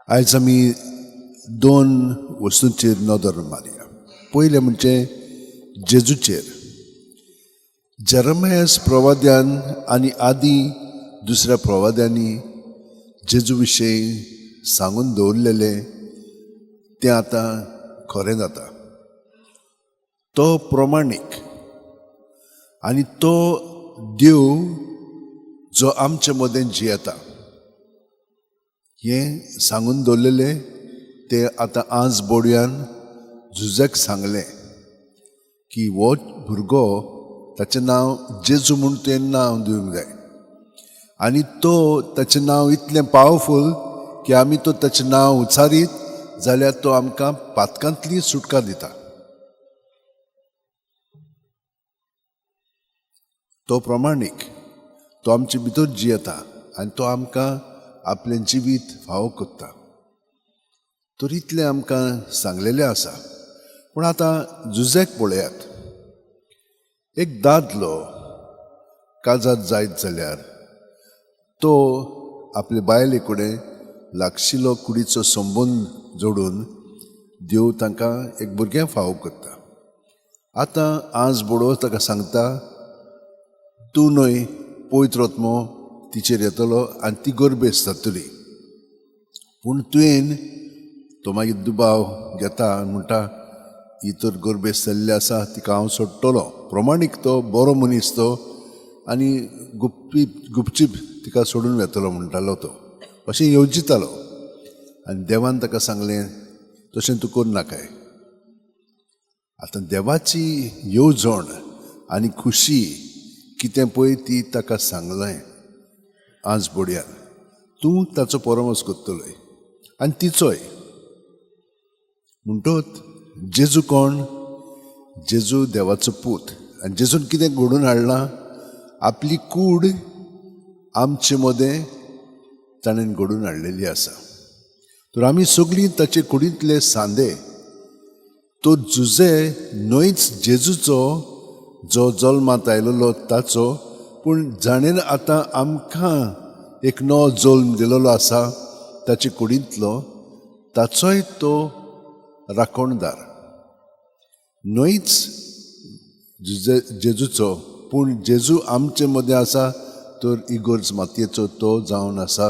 आयज आमी दोन वस्तूंचेर नदर मारया. पयलें म्हणजे जेजूचेर. जेरेमिया प्रवाद्यान आनी आदी दुसऱ्या प्रवाद्यांनी जेजू विशयी सांगून दवरलेलें तें आतां खरें जाता. तो प्रमाणीक आनी तो देव जो आमचे मदें जियेता हें सांगून दवरलेलें तें आतां आज बोडयान जुजाक सांगलें की हो भुरगो ताचें नांव जेजू म्हूण तुवें नांव दिवंक जाय. आनी तो ताचें नांव इतलें पावरफूल की आमी तो ताचें नांव उच्चारीत जाल्यार तो आमकां पातकांतली सुटका दिता. तो प्रमाणीक, तो आमचे भितर जियेता आनी तो आमकां आपलें जिवीत फावो कोत्ता. तर इतलें आमकां सांगलेलें आसा. पूण आतां जुजाक पळयात. एक दादलो काजार जायत जाल्यार तो आपले बायले कडेन लागशिल्लो कुडीचो संबंद जोडून देव तांकां एक भुरगें फावो करता. आतां आज बोडो ताका सांगता तूं न्हय पयत रत्मो तिचेर येतलो आनी ती गरबेस जातली. पूण तुवें तो मागीर दुबाव घेता आनी म्हणटा ही तर गरबेस जाल्ली आसा तिका हांव सोडटलो. प्रमाणीक तो बरो मनीस तो आनी गुपचीप तिका सोडून वेतलो म्हणटालो तो. अशें येवजितालो. आनी देवान ताका सांगलें तशें तूं कर नाकाय. आतां देवाची येवजण आनी खुशी कितें पळय ती ताका सांगलें आज बोडयान. तूं ताचो परमस करतलोय आनी तिचोय. म्हणटोच जेजू कोण? जेजू देवाचो पूत. आनी जेजून कितें घडोवन हाडलां? आपली कूड आमचे मदें ताणें घडोवन हाडलेली आसा. तर आमी सगळीं ताचे कुडींतले सांदे. तो जुजे न्हयच जेजूचो जो जल्मांत आयलोलो ताचो, पूण जाणेन आतां आमकां एक नवो जल्म दिलोलो आसा ताचे कुडींतलो, ताचोय तो राखणदार. न्हयच जेजूचो, पूण जेजू आमचे मदें आसा तर इगोर्ज मातयेचो तो जावन आसा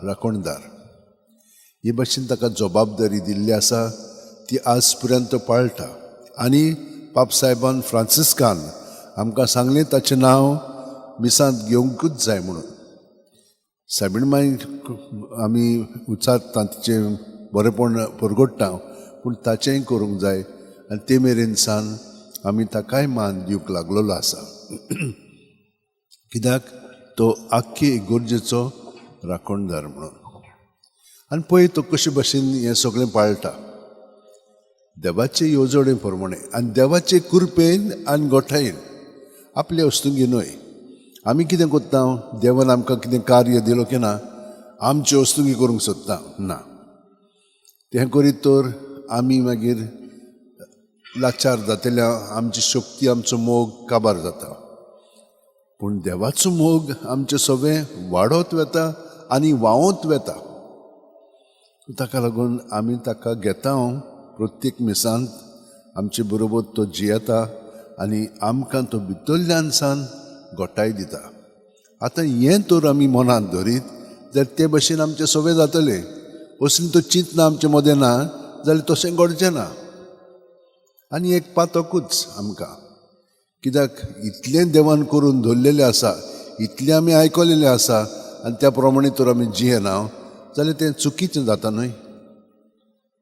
राखणदार. हे भाशेन ताका जबाबदारी दिल्ली आसा ती आज पर्यंत पाळटा. आनी पाप साहेबान फ्रांसिस्कान आमकां सांगलें ताचें नांव मिसांत घेवंकूच जाय म्हणून. सायबीण मागीर आमी उच्चारता तिचें बरेंपण परगट्टा, पूण ताचेंय करूंक जाय आनी ते मेरेन सान आमी ताकाय मान दिवंक लागलेलो आसा. कित्याक तो आख्खे इगोर्जेचो राखणदार म्हणून. आनी पळय तो कशे भाशेन हें सगळें पाळटा. देवाचे येवजणे प्रमाणे आनी देवाचे कृपेन आनी गोठायेन. आपले वस्तुंगी न्हय. आमी कितें कोत्ता? देवान आमकां कितें कार्य दिलो की ना आमचे वस्तुंगी करूंक सोदता ना. तें करीत तर आमी मागीर लाचार जातल्या आमची शक्ती आमचो मोग काबार जाता. पूण देवाचो मोग आमचें सगळें वाडत वेता आनी वावत वेता. ताका लागून आमी ताका घेता प्रत्येक मिसांत आमचे बरोबर तो जियेता आनी आमकां तो भितरल्यान सान गोठाय दिता. आतां हें तर आमी मनांत धरीत जाल्यार ते भाशेन आमचें सगळें जातलें. असलें तो चिंतना आमचे मदें ना जाल्यार तशें घडचें ना. आनी एक पातकूच आमकां. कित्याक इतलें देवान करून दवरलेलें आसा, इतलें आमी आयकलेलें आसा आनी त्या प्रमाणे तर आमी जियेना जाल्यार तें चुकीचें जाता न्हय.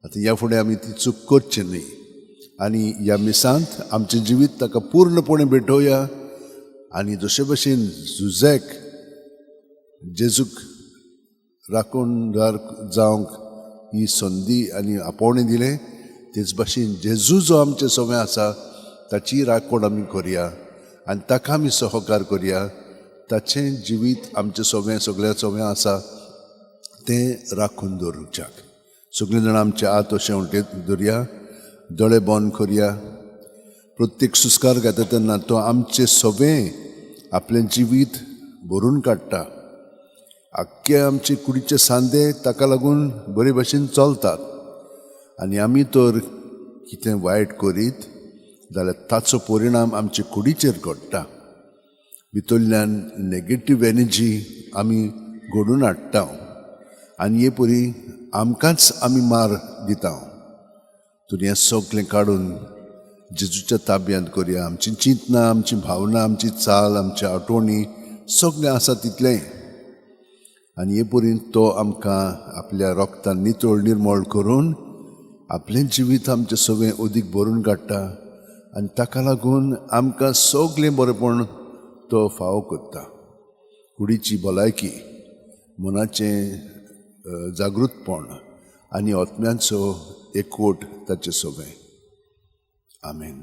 आतां ह्या फुडें आमी ती चूक करची न्हय. आनी ह्या मिसांत आमचें जिवीत ताका पूर्णपणे भेटोवया. आनी जशे भशेन जुजाक जेजूक राखणदार जावंक ही संदी आनी आपोवणें दिलें, तेच भाशेन जेजू जो आमचें सगळें आसा ताची राखण आमी करया आनी ताका आमी सहकार करया. ताचें जिवीत आमचें सगळें आसा तें राखून दवरच्याक. सगळीं जाणां आमचे हात अशें उंटेत धरया, दोळे बंद करया. प्रत्येक सुस्कार घेता तेन्ना तो आमचें सगळें आपलें जिवीत भरून काडटा. आख्खे आमचे कुडीचे सांदे ताका लागून बरे भाशेन चलतात. आनी आमी तर कितें वायट करीत जाल्यार ताचो परिणाम आमचे कुडीचेर घडटा. भितरल्यान नेगेटीव एनर्जी आमी घडोवन हाडटा आनी हे परी आमकांच आमी मार दिता. तर हें सगळें काडून जेजूच्या ताब्यांत करुया. आमची चिंतनां, आमची भावना, आमची चाल, आमची आठवणी सगळें आसा तितलें. आनी हे परीन तो आमकां आपल्या रोगतान नितळ निर्मळ करून आपलें जिवीत आमचें सगळें अदीक भरून काडटा आनी ताका लागून आमकां सगळें बरेंपण तो फावो करता. कुडीची भलायकी, मनाचें जागृतपण आनी आत्म्याचो एकवट ताचें सगळें. आमेन.